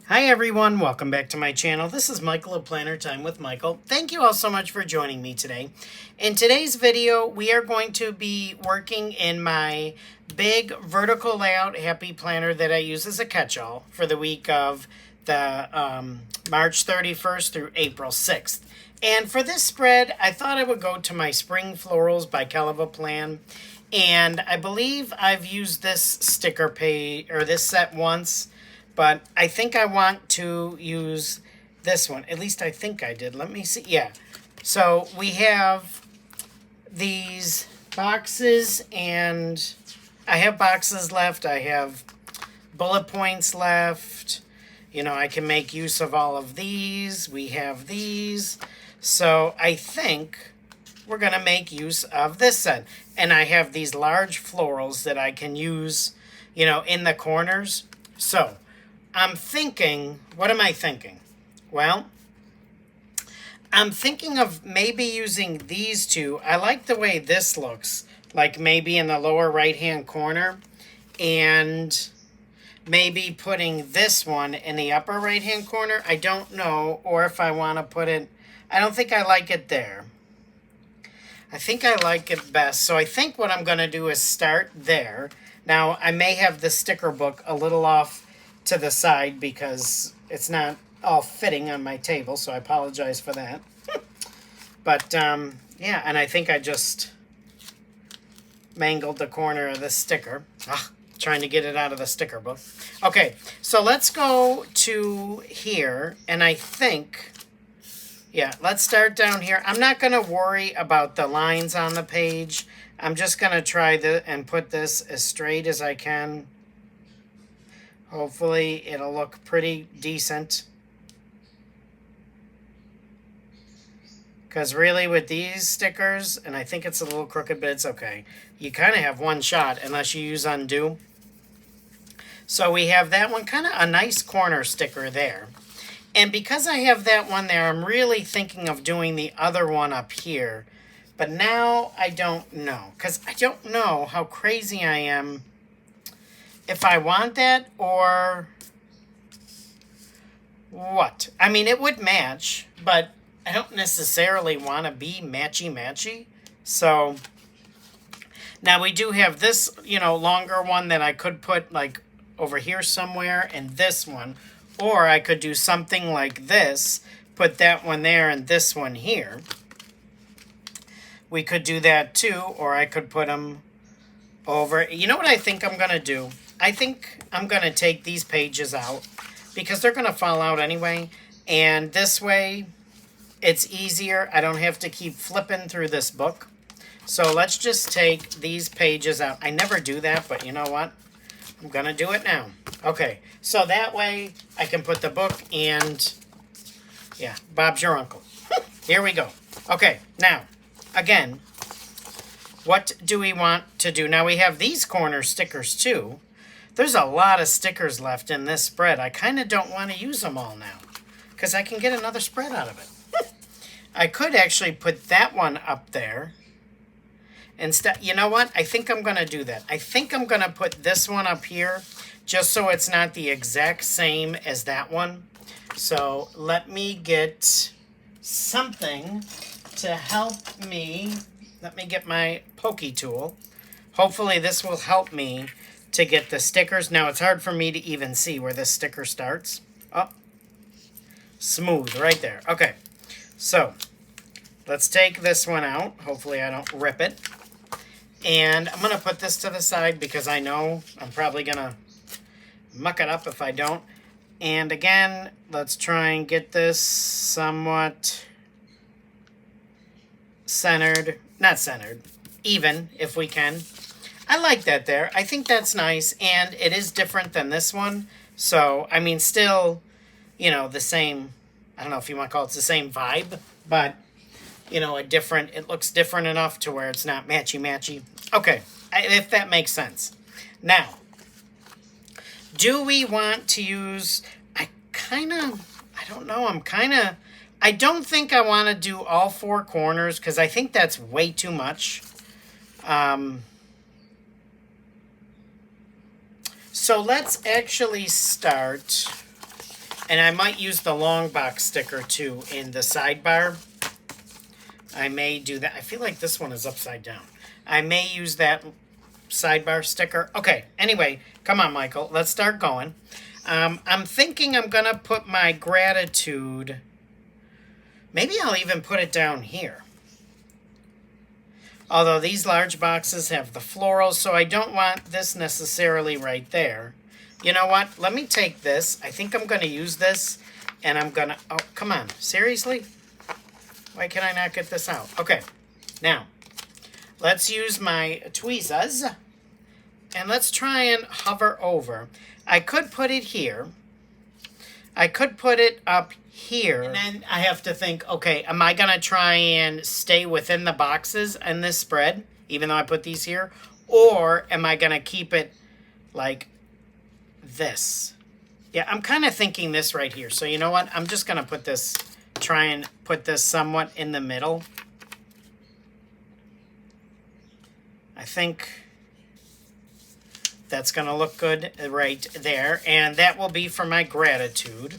Hi everyone, welcome back to my channel. This is Michael of Planner Time with Michael. Thank you all so much for joining me today. In today's video, we are going to be working in my big vertical layout happy planner that I use as a catch-all for the week of the March 31st through April 6th. And for this spread, I thought I would go to my Spring Florals by Catchall Planner. And I believe I've used this sticker page or this set once. But I think I want to use this one. At least I think I did. Let me see. Yeah. So we have these boxes, and I have boxes left. I have bullet points left. You know, I can make use of all of these. We have these. So I think we're going to make use of this set. And I have these large florals that I can use, you know, in the corners. So I'm thinking, what am I thinking? Well, I'm thinking of maybe using these two. I like the way this looks, like maybe in the lower right-hand corner, and maybe putting this one in the upper right-hand corner. I don't know, or if I want to put it, I don't think I like it there. I think I like it best. So I think what I'm going to do is start there. Now, I may have the sticker book a little off to the side because it's not all fitting on my table, so I apologize for that. But yeah, and I think I just mangled the corner of the sticker. Trying to get it out of the sticker book. Okay, so let's go to here, and I think, yeah, let's start down here. I'm not going to worry about the lines on the page. I'm just going to try and put this as straight as I can. Hopefully it'll look pretty decent. Because really with these stickers, and I think it's a little crooked, but it's okay. You kind of have one shot unless you use undo. So we have that one, kind of a nice corner sticker there. And because I have that one there, I'm really thinking of doing the other one up here. But now I don't know. Because I don't know how crazy I am if I want that or what. I mean, it would match, but I don't necessarily want to be matchy-matchy. So now we do have this, you know, longer one that I could put like over here somewhere, and this one. Or I could do something like this, put that one there and this one here. We could do that too, or I could put them over. You know what I think I'm going to do? I think I'm going to take these pages out because they're going to fall out anyway. And this way, it's easier. I don't have to keep flipping through this book. So let's just take these pages out. I never do that, but you know what? I'm going to do it now. Okay, so that way I can put the book and, yeah, Bob's your uncle. Here we go. Okay, now, again, what do we want to do? Now we have these corner stickers too. There's a lot of stickers left in this spread. I kind of don't want to use them all now because I can get another spread out of it. I could actually put that one up there. Instead, you know what? I think I'm going to do that. I think I'm going to put this one up here just so it's not the exact same as that one. So let me get something to help me. Let me get my pokey tool. Hopefully this will help me to get the stickers. Now it's hard for me to even see where this sticker starts. Oh, smooth right there. Okay, so let's take this one out. Hopefully I don't rip it. And I'm going to put this to the side because I know I'm probably going to muck it up if I don't. And again, let's try and get this somewhat centered. Not centered. Even, if we can. I like that there. I think that's nice. And it is different than this one. So, I mean, still, you know, the same. I don't know if you want to call it the same vibe. But, you know, it looks different enough to where it's not matchy-matchy. Okay, if that makes sense. Now, do we want to use, I don't know, I don't think I want to do all four corners because I think that's way too much. So let's actually start And I might use the long box sticker too in the sidebar. I may do that. I feel like this one is upside down. I may use that sidebar sticker. Okay, anyway, come on, Michael. Let's start going. I'm thinking I'm going to put my gratitude. Maybe I'll even put it down here. Although these large boxes have the florals, so I don't want this necessarily right there. You know what? Let me take this. I think I'm going to use this, and I'm going to... Oh, come on. Seriously? Why can I not get this out? Okay. Now, let's use my tweezers, and let's try and hover over. I could put it here. I could put it up here. And then I have to think, okay, am I going to try and stay within the boxes in this spread, even though I put these here? Or am I going to keep it like this? Yeah, I'm kind of thinking this right here. So you know what? I'm just going to put this, try and put this somewhat in the middle. I think that's going to look good right there. And that will be for my gratitude.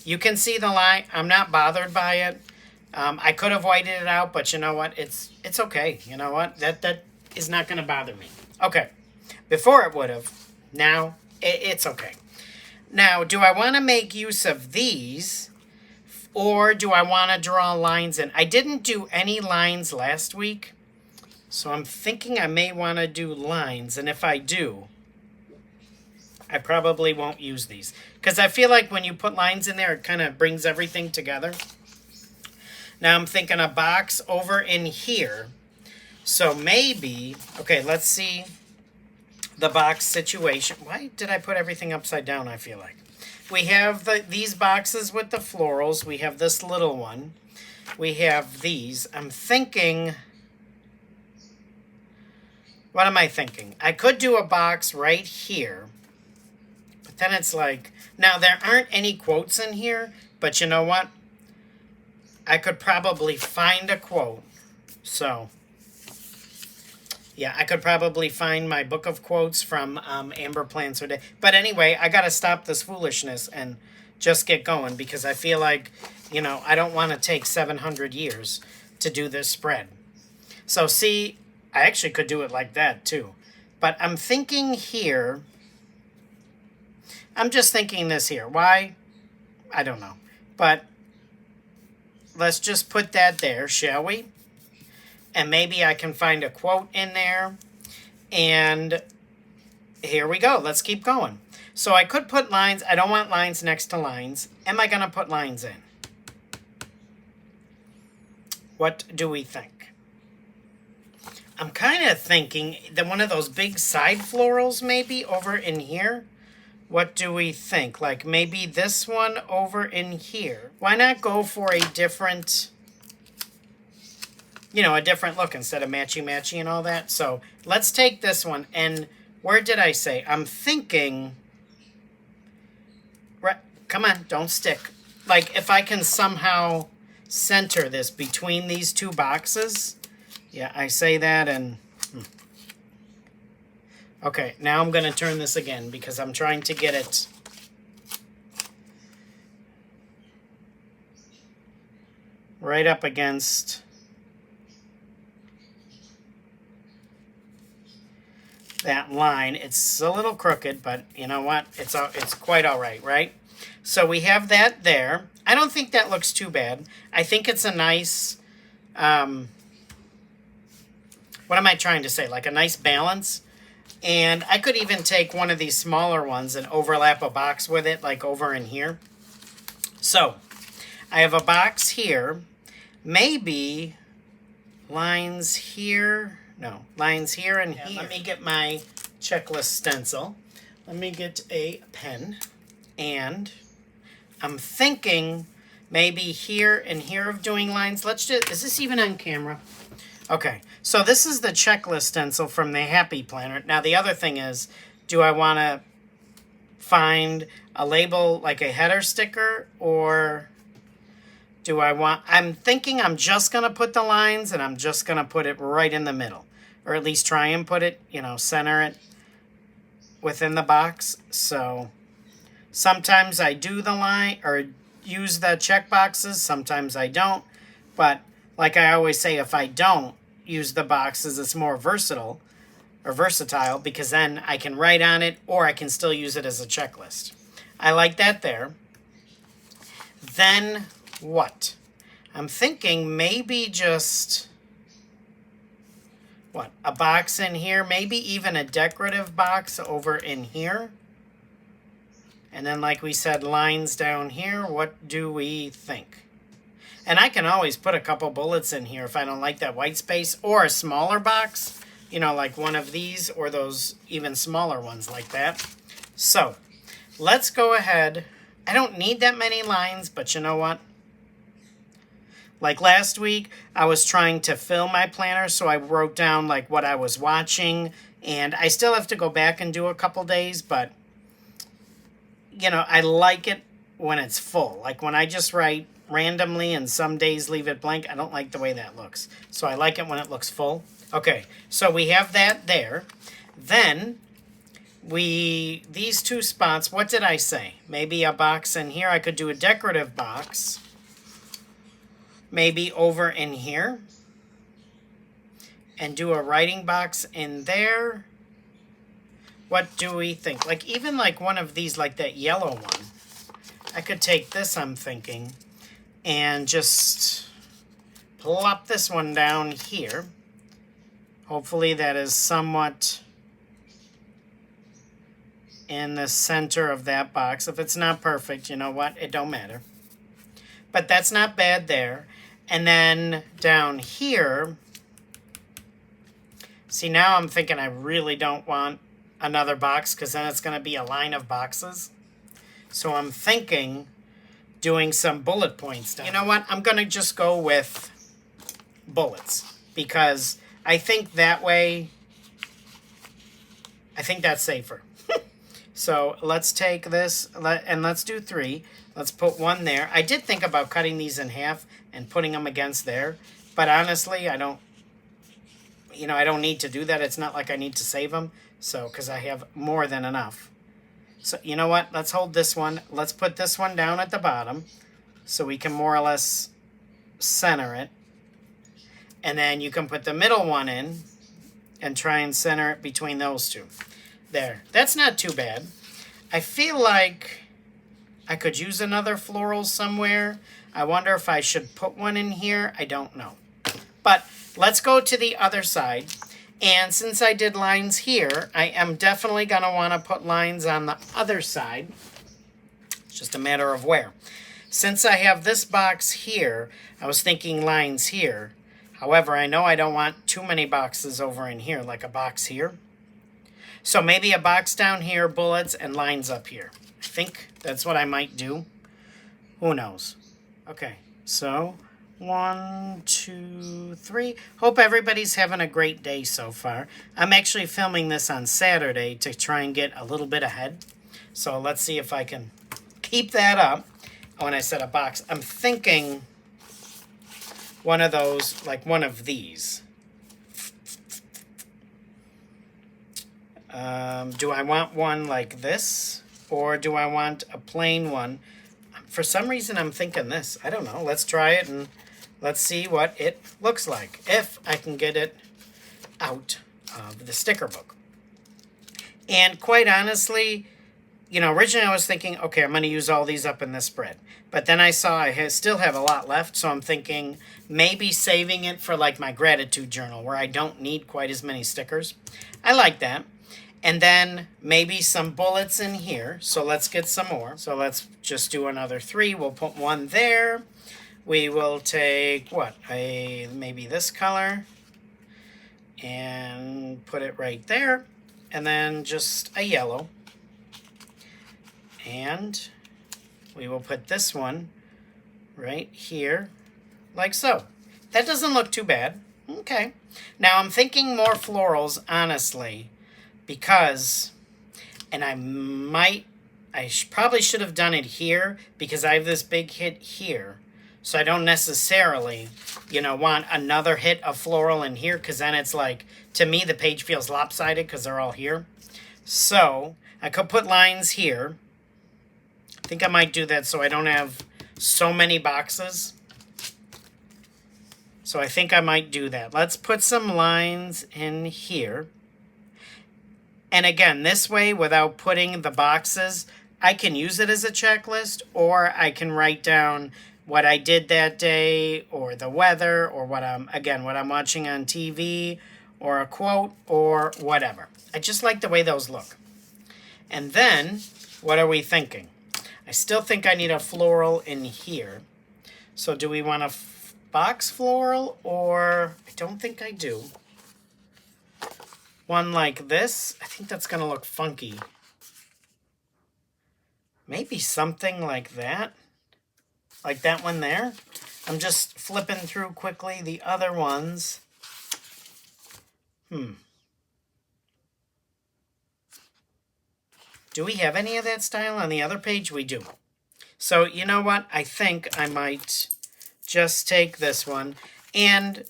You can see the line. I'm not bothered by it. I could have whited it out, but you know what? It's okay. You know what? That is not going to bother me. Okay. Before it would have. Now, it's okay. Now, do I want to make use of these, or do I want to draw lines in? I didn't do any lines last week, so I'm thinking I may want to do lines, and if I do, I probably won't use these. Because I feel like when you put lines in there, it kind of brings everything together. Now I'm thinking a box over in here. So maybe, okay, let's see the box situation. Why did I put everything upside down, I feel like? We have these boxes with the florals. We have this little one. We have these. I'm thinking... What am I thinking? I could do a box right here. But then it's like... Now, there aren't any quotes in here. But you know what? I could probably find a quote. So... Yeah, I could probably find my book of quotes from Amber Plans Her Day. But anyway, I got to stop this foolishness and just get going. Because I feel like, you know, I don't want to take 700 years to do this spread. So see, I actually could do it like that too. But I'm thinking here. I'm just thinking this here. Why? I don't know. But let's just put that there, shall we? And maybe I can find a quote in there. And here we go. Let's keep going. So I could put lines. I don't want lines next to lines. Am I going to put lines in? What do we think? I'm kind of thinking that one of those big side florals maybe over in here. What do we think? Like maybe this one over in here. Why not go for a different... You know, a different look instead of matchy-matchy and all that. So let's take this one. And where did I say? I'm thinking... Right, come on, don't stick. Like, if I can somehow center this between these two boxes. Yeah, I say that and... Okay, now I'm going to turn this again because I'm trying to get it... right up against... that line. It's a little crooked, but you know what? It's quite all right, right? So we have that there. I don't think that looks too bad. I think it's a nice, what am I trying to say? Like a nice balance. And I could even take one of these smaller ones and overlap a box with it, like over in here. So I have a box here. Maybe lines here. No, lines here and here. Let me get my checklist stencil. Let me get a pen. And I'm thinking maybe here and here of doing lines. Let's just, is this even on camera? Okay, so this is the checklist stencil from the Happy Planner. Now the other thing is, do I want to find a label like a header sticker, or do I want, I'm thinking I'm just going to put the lines and I'm just going to put it right in the middle. Or at least try and put it, you know, center it within the box. So Sometimes I do the line or use the check boxes, sometimes I don't. But like I always say, if I don't use the boxes, it's more versatile because then I can write on it or I can still use it as a checklist. I like that there. Then what? I'm thinking maybe just, what, a box in here, maybe even a decorative box over in here. And then, like we said, lines down here. What do we think? And I can always put a couple bullets in here if I don't like that white space, or a smaller box, you know, like one of these, or those even smaller ones like that. So let's go ahead. I don't need that many lines, but you know what? Like last week, I was trying to fill my planner, so I wrote down like what I was watching, and I still have to go back and do a couple days, but you know, I like it when it's full. Like when I just write randomly and some days leave it blank, I don't like the way that looks. So I like it when it looks full. Okay, so we have that there. Then these two spots, what did I say? Maybe a box in here. I could do a decorative box. Maybe over in here. And do a writing box in there. What do we think? Like even like one of these, like that yellow one. I could take this, I'm thinking, and just plop this one down here. Hopefully that is somewhat in the center of that box. If it's not perfect, you know what? It don't matter. But that's not bad there. And then down here, see, now I'm thinking I really don't want another box because then it's going to be a line of boxes. So I'm thinking doing some bullet points down. You know what? I'm going to just go with bullets because I think that way, I think that's safer. So let's take this and let's do 3. Let's put 1 there. I did think about cutting these in half and putting them against there, but honestly, I don't need to do that. It's not like I need to save them, so because I have more than enough. So you know what? Let's hold this one. Let's put this one down at the bottom so we can more or less center it. And then you can put the middle one in and try and center it between those two. There. That's not too bad. I feel like I could use another floral somewhere. I wonder if I should put one in here. I don't know. But let's go to the other side. And since I did lines here, I am definitely going to want to put lines on the other side. It's just a matter of where. Since I have this box here, I was thinking lines here. However, I know I don't want too many boxes over in here, like a box here. So maybe a box down here, bullets, and lines up here. I think that's what I might do. Who knows? Okay, so 1, 2, 3. Hope everybody's having a great day so far. I'm actually filming this on Saturday to try and get a little bit ahead. So let's see if I can keep that up. When I said a box, I'm thinking one of those, like one of these. Do I want one like this? Or do I want a plain one? For some reason, I'm thinking this. I don't know. Let's try it and let's see what it looks like. If I can get it out of the sticker book. And quite honestly, you know, originally I was thinking, okay, I'm going to use all these up in this spread. But then I saw I still have a lot left, so I'm thinking maybe saving it for like my gratitude journal where I don't need quite as many stickers. I like that. And then maybe some bullets in here. So let's get some more. So let's just do another 3. We'll put 1 there. We will take, what, maybe this color and put it right there. And then just a yellow. And we will put this one right here, like so. That doesn't look too bad. Okay. Now I'm thinking more florals, honestly, because, and I probably should have done it here because I have this big hit here. So I don't necessarily, you know, want another hit of floral in here because then it's like, to me, the page feels lopsided because they're all here. So I could put lines here. think I might do that so I don't have so many boxes. So I think I might do that. Let's put some lines in here. And again, this way, without putting the boxes, I can use it as a checklist, or I can write down what I did that day, or the weather, or what I'm watching on TV, or a quote, or whatever. I just like the way those look. And then, what are we thinking? I still think I need a floral in here. So do we want a box floral, or I don't think I do. One like this, I think that's going to look funky. Maybe something like that. Like that one there. I'm just flipping through quickly the other ones. Do we have any of that style on the other page? We do. So you know what? I think I might just take this one. And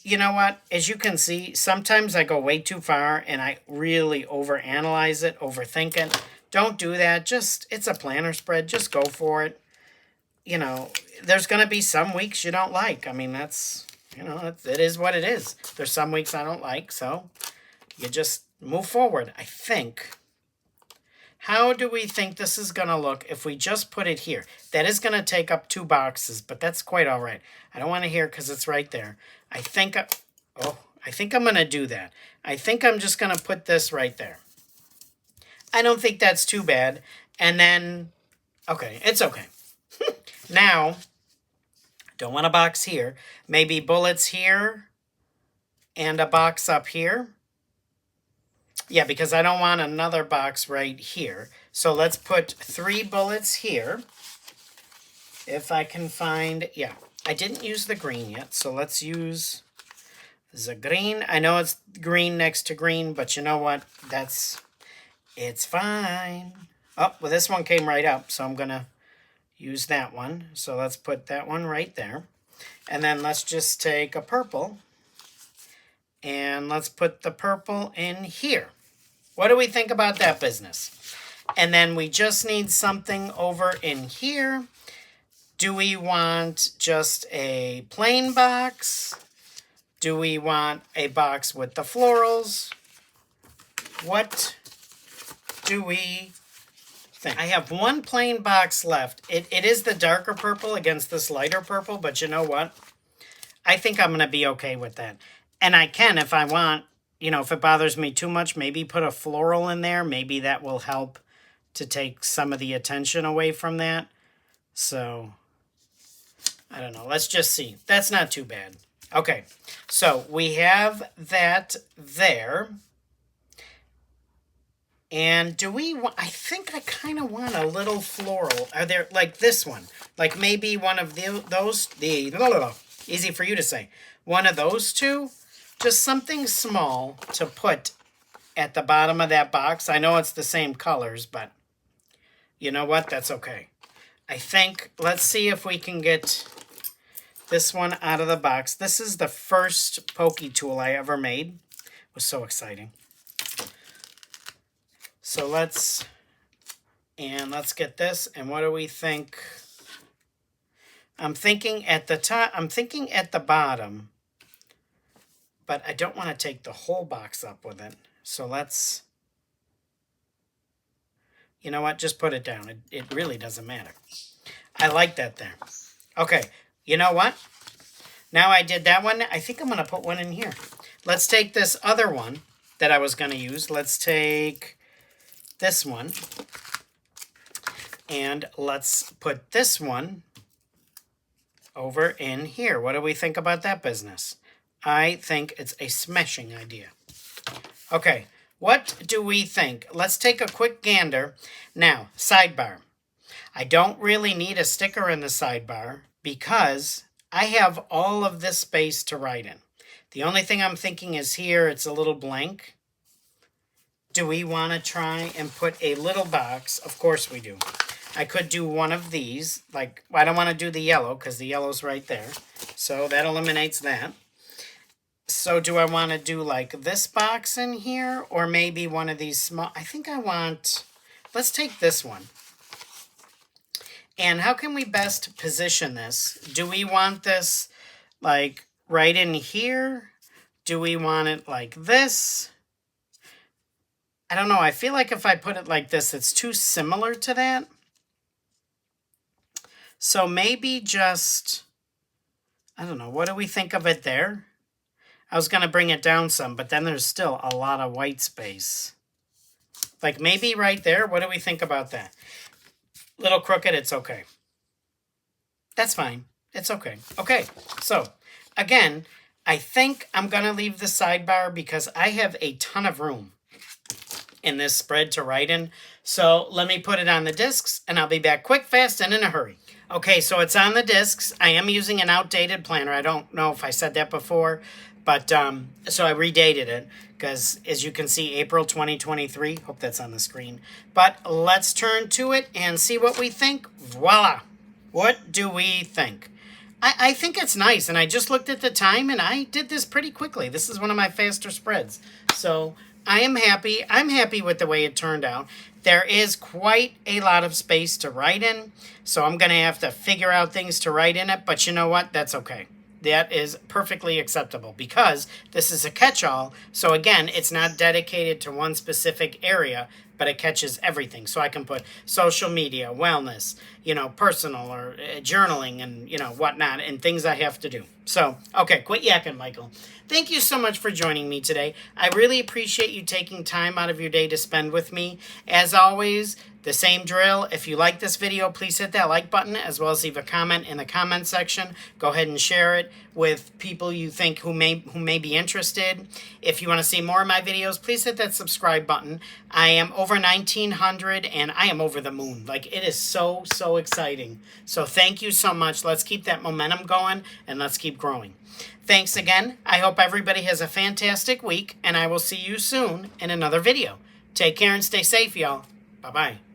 you know what? As you can see, sometimes I go way too far and I really overanalyze it, overthink it. Don't do that. It's a planner spread. Just go for it. You know, there's going to be some weeks you don't like. I mean, that's, you know, it is what it is. There's some weeks I don't like, so you just move forward, I think. How do we think this is going to look if we just put it here? That is going to take up 2 boxes, but that's quite all right. I don't want to hear because it's right there. I think I'm going to do that. I think I'm just going to put this right there. I don't think that's too bad. And then, okay, it's okay. Now, don't want a box here. Maybe bullets here and a box up here. Yeah, because I don't want another box right here. So let's put 3 bullets here. If I can find, yeah, I didn't use the green yet. So let's use the green. I know it's green next to green, but you know what? It's fine. Oh, well, this one came right up. So I'm going to use that one. So let's put that one right there. And then let's just take a purple. And let's put the purple in here. What do we think about that business? And then we just need something over in here. Do we want just a plain box? Do we want a box with the florals? What do we think? I have one plain box left. It is the darker purple against this lighter purple, but you know what? I think I'm going to be okay with that. And I can, if I want, you know, if it bothers me too much, maybe put a floral in there. Maybe that will help to take some of the attention away from that. So, I don't know. Let's just see. That's not too bad. Okay, so we have that there. And do we want, I think I kind of want a little floral. Are there, like this one? Like maybe one of easy for you to say. One of those two? Just something small to put at the bottom of that box. I know it's the same colors, but you know what? That's okay. I think, let's see if we can get this one out of the box. This is the first pokey tool I ever made. It was so exciting. So let's get this. And what do we think? I'm thinking at the top, I'm thinking at the bottom. But I don't want to take the whole box up with it. So let's, you know what, just put it down. It really doesn't matter. I like that there. Okay, you know what? Now I did that one. I think I'm going to put one in here. Let's take this other one that I was going to use. Let's take this one. And let's put this one over in here. What do we think about that business? I think it's a smashing idea. Okay, what do we think? Let's take a quick gander. Now, sidebar. I don't really need a sticker in the sidebar because I have all of this space to write in. The only thing I'm thinking is here, it's a little blank. Do we want to try and put a little box? Of course we do. I could do one of these. Like, I don't want to do the yellow because the yellow's right there. So that eliminates that. So do I want to do like this box in here or maybe one of these small? I think I want, let's take this one. And how can we best position this? Do we want this like right in here? Do we want it like this? I don't know. I feel like if I put it like this, it's too similar to that. So maybe just, I don't know. What do we think of it there? I was going to bring it down some, but then there's still a lot of white space. Like maybe right there. What do we think about that? Little crooked, it's okay. That's fine. It's okay. Okay, so again, I think I'm going to leave the sidebar because I have a ton of room in this spread to write in. So let me put it on the discs and I'll be back quick, fast, and in a hurry. Okay, so it's on the discs. I am using an outdated planner. I don't know if I said that before, but so I redated it because as you can see, April 2023. Hope that's on the screen. But let's turn to it and see what we think. Voila. What do we think? I think it's nice, and I just looked at the time, and I did this pretty quickly. This is one of my faster spreads. So I am happy. I'm happy with the way it turned out. There is quite a lot of space to write in, so I'm going to have to figure out things to write in it, but you know what? That's okay. That is perfectly acceptable because this is a catch-all. So again, it's not dedicated to one specific area, but it catches everything. So I can put social media, wellness, personal or journaling and, whatnot and things I have to do. So, okay, quit yakking, Michael. Thank you so much for joining me today. I really appreciate you taking time out of your day to spend with me. As always, the same drill. If you like this video, please hit that like button as well as leave a comment in the comment section. Go ahead and share it with people you think who may be interested. If you want to see more of my videos, please hit that subscribe button. I am over 1,900 and I am over the moon. Like, it is so exciting. So thank you so much. Let's keep that momentum going and let's keep growing. Thanks again. I hope everybody has a fantastic week and I will see you soon in another video. Take care and stay safe, y'all. Bye-bye.